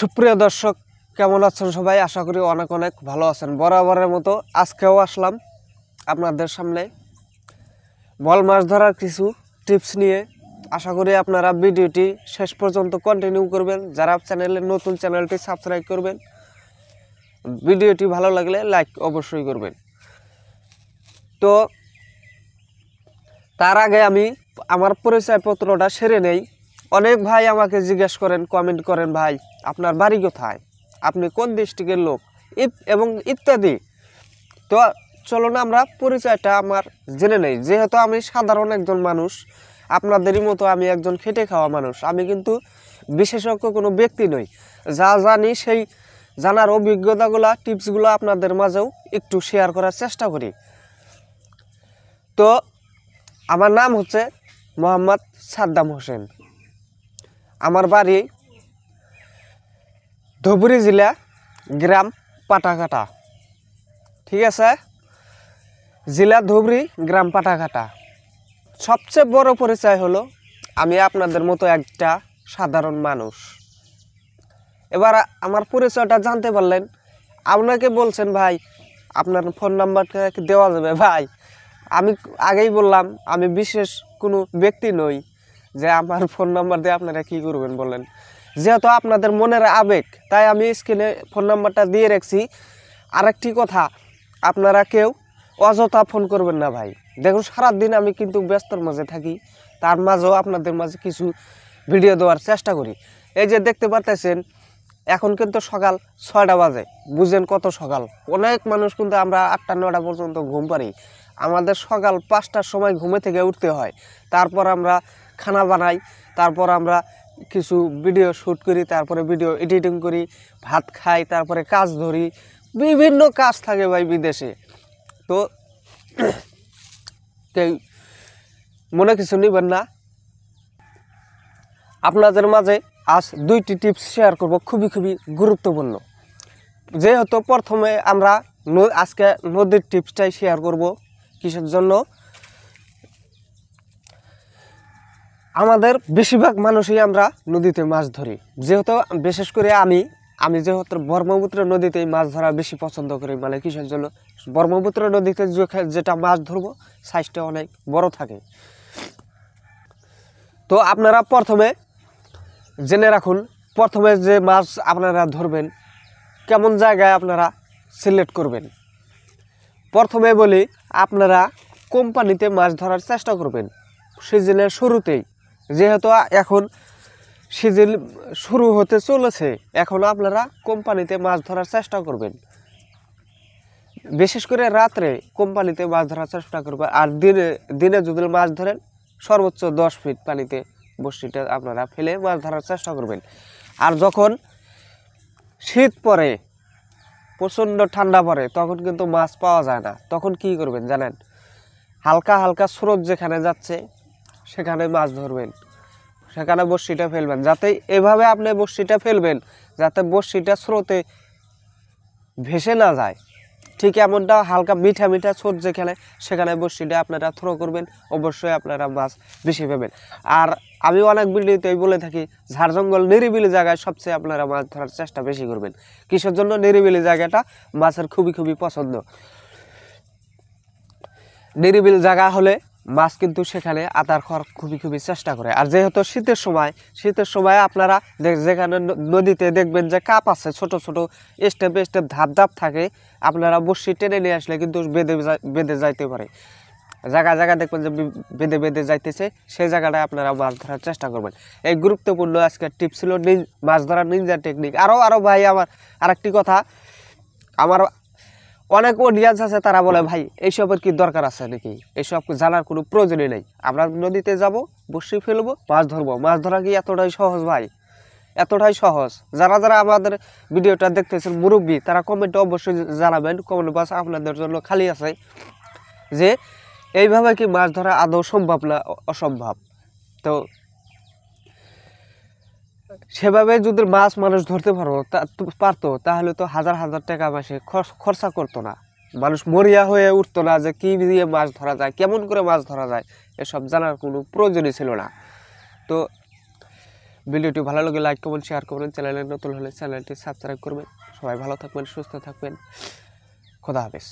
সুপ্রিয় দর্শক কেমন আছেন সবাই? আশা করি অনেক অনেক ভালো আছেন। বরাবরের মতো আজকেও আসলাম আপনাদের সামনে বল মাছ ধরার কিছু টিপস নিয়ে। আশা করি আপনারা ভিডিওটি শেষ পর্যন্ত কন্টিনিউ করবেন। যারা চ্যানেলে নতুন, চ্যানেলটি সাবস্ক্রাইব করবেন। ভিডিওটি ভালো লাগলে লাইক অবশ্যই করবেন। তো তার আগে আমি আমার পরিচয়পত্রটা সেরে নেই। অনেক ভাই আমাকে জিজ্ঞেস করেন, কমেন্ট করেন, ভাই আপনার বাড়ি কোথায়, আপনি কোন ডিস্ট্রিক্টের লোক এবং ইত্যাদি। তো চলো না আমরা পরিচয়টা আমার জেনে নেই। যেহেতু আমি সাধারণ একজন মানুষ, আপনাদেরই মতো আমি একজন খেটে খাওয়া মানুষ। আমি কিন্তু বিশেষজ্ঞ কোনো ব্যক্তি নই। যা জানি সেই জানার অভিজ্ঞতাগুলো, টিপসগুলো আপনাদের মাঝেও একটু শেয়ার করার চেষ্টা করি। তো আমার নাম হচ্ছে মোহাম্মদ সাদ্দাম হোসেন। আমার বাড়ি ধুবড়ী জেলা, গ্রাম পাটাঘাটা। ঠিক আছে, জেলা ধুবড়ী, গ্রাম পাটাঘাটা। সবচেয়ে বড় পরিচয় হলো আমি আপনাদের মতো একটা সাধারণ মানুষ। এবার আমার পরিচয়টা জানতে পারলেন। আপনাকে বলছেন ভাই আপনার ফোন নাম্বারটা কি দেওয়া যাবে? ভাই আমি আগেই বললাম আমি বিশেষ কোনো ব্যক্তি নই যে আমার ফোন নাম্বার দিয়ে আপনারা কী করবেন বলেন। যেহেতু আপনাদের মনের আবেগ, তাই আমি স্ক্রিনে ফোন নাম্বারটা দিয়ে রাখছি। আরেকটি কথা, আপনারা কেউ অযথা ফোন করবেন না ভাই। দেখুন সারাদিন আমি কিন্তু ব্যস্তর মাঝে থাকি, তার মাঝেও আপনাদের মাঝে কিছু ভিডিও দেওয়ার চেষ্টা করি। এই যে দেখতে পারতেছেন এখন কিন্তু সকাল 6টা বাজে। বুঝেন কত সকাল। অনেক মানুষ কিন্তু আমরা 8টা 9টা পর্যন্ত ঘুম পারি। আমাদের সকাল 5টার সময় ঘুমে থেকে উঠতে হয়। তারপর আমরা খানা বানাই, তারপর আমরা কিছু ভিডিও শ্যুট করি, তারপরে ভিডিও এডিটিং করি, ভাত খাই, তারপরে কাজ ধরি। বিভিন্ন কাজ থাকে ভাই বিদেশে। তো মনে কিছু নেবেন না। আপনাদের মাঝে আজ 2টি টিপস শেয়ার করব, খুবই গুরুত্বপূর্ণ। যেহেতু প্রথমে আমরা আজকে নদীর টিপসটাই শেয়ার করব। কিসের জন্য? আমাদের বেশিরভাগ মানুষই আমরা নদীতে মাছ ধরি। যেহেতু বিশেষ করে আমি যেহেতু ব্রহ্মপুত্র নদীতেই মাছ ধরা বেশি পছন্দ করি। মানে কিসের জন্য? ব্রহ্মপুত্র নদীতে যেটা মাছ ধরবো সাইজটা অনেক বড় থাকে। তো আপনারা প্রথমে জেনে রাখুন, প্রথমে যে মাছ আপনারা ধরবেন কেমন জায়গায় আপনারা সিলেক্ট করবেন। প্রথমে বলি, আপনারা কোম্পানিতে মাছ ধরার চেষ্টা করবেন সিজনের শুরুতেই। যেহেতু এখন সিজন শুরু হতে চলেছে, এখন আপনারা কোম্পানিতে মাছ ধরার চেষ্টা করবেন। বিশেষ করে রাত্রে কোম্পানিতে মাছ ধরার চেষ্টা করবেন। আর দিনে যদি মাছ ধরেন সর্বোচ্চ 10 ফিট পানিতে বড়শিটা আপনারা ফেলে মাছ ধরার চেষ্টা করবেন। আর যখন শীত পড়ে, প্রচণ্ড ঠান্ডা পড়ে, তখন কিন্তু মাছ পাওয়া যায় না। তখন কি করবেন জানেন? হালকা হালকা স্রোত যেখানে যাচ্ছে সেখানে মাছ ধরবেন, সেখানে বড়শিটা ফেলবেন। যাতে এভাবে আপনি বড়শিটা ফেলবেন যাতে বড়শিটা স্রোতে ভেসে না যায়। ঠিক এমনটা হালকা মিঠা স্রোত যেখানে, সেখানে বড়শিটা আপনারা থ্রো করবেন। অবশ্যই আপনারা মাছ বেশি পাবেন। আর আমি অনেক ভিডিওতেই বলে থাকি, ঝাড় জঙ্গল নিরিবিলি জায়গায় সবচেয়ে আপনারা মাছ ধরার চেষ্টা বেশি করবেন। কিসের জন্য? নিরিবিলি জায়গাটা মাছের খুবই পছন্দ। নিরিবিলি জায়গা হলে মাছ কিন্তু সেখানে আদার খাওয়ার খুবই চেষ্টা করে। আর যেহেতু শীতের সময় আপনারা যেখানে নদীতে দেখবেন যে কাপ আছে, ছোট স্টেপ ধাপ থাকে, আপনারা বড়শি টেনে নিয়ে আসলে কিন্তু বেঁধে যাইতে পারে। জায়গা দেখবেন যে বেঁধে যাইতেছে, সেই জায়গাটায় আপনারা মাছ ধরার চেষ্টা করবেন। এই গুরুত্বপূর্ণ আজকের টিপস ছিল মাছ ধরার নিনজা টেকনিক। আরও ভাই, আমার আরেকটি কথা, আমার অনেক অডিয়েন্স আছে, তারা বলে ভাই এইসবের কি দরকার আছে নাকি? এইসব জানার কোনো প্রয়োজনই নেই। আমরা নদীতে যাব, বড়শি ফেলবো, মাছ ধরবো। মাছ ধরা কি এতটাই সহজ ভাই? এতটাই সহজ। যারা আমাদের ভিডিওটা দেখতেছেন মুরব্বী, তারা কমেন্টে অবশ্যই জানাবেন। কমেন্ট বক্স আপনাদের জন্য খালি আছে যে এইভাবে কি মাছ ধরা আদৌ সম্ভব না অসম্ভব। তো সেভাবে যদি মাছ মানুষ ধরতে পারতো তাহলে তো হাজার টাকা মাসে খরচা করতো না। মানুষ মরিয়া হয়ে উঠতো না যে কি দিয়ে মাছ ধরা যায়, কেমন করে মাছ ধরা যায়, এসব জানার কোনো প্রয়োজনই ছিল না। তো ভিডিওটি ভালো লাগে লাইক কমেন্ট শেয়ার করবেন, চ্যানেলে নতুন হলে চ্যানেলটি সাবস্ক্রাইব করবেন। সবাই ভালো থাকবেন, সুস্থ থাকবেন। খোদা হাফেজ।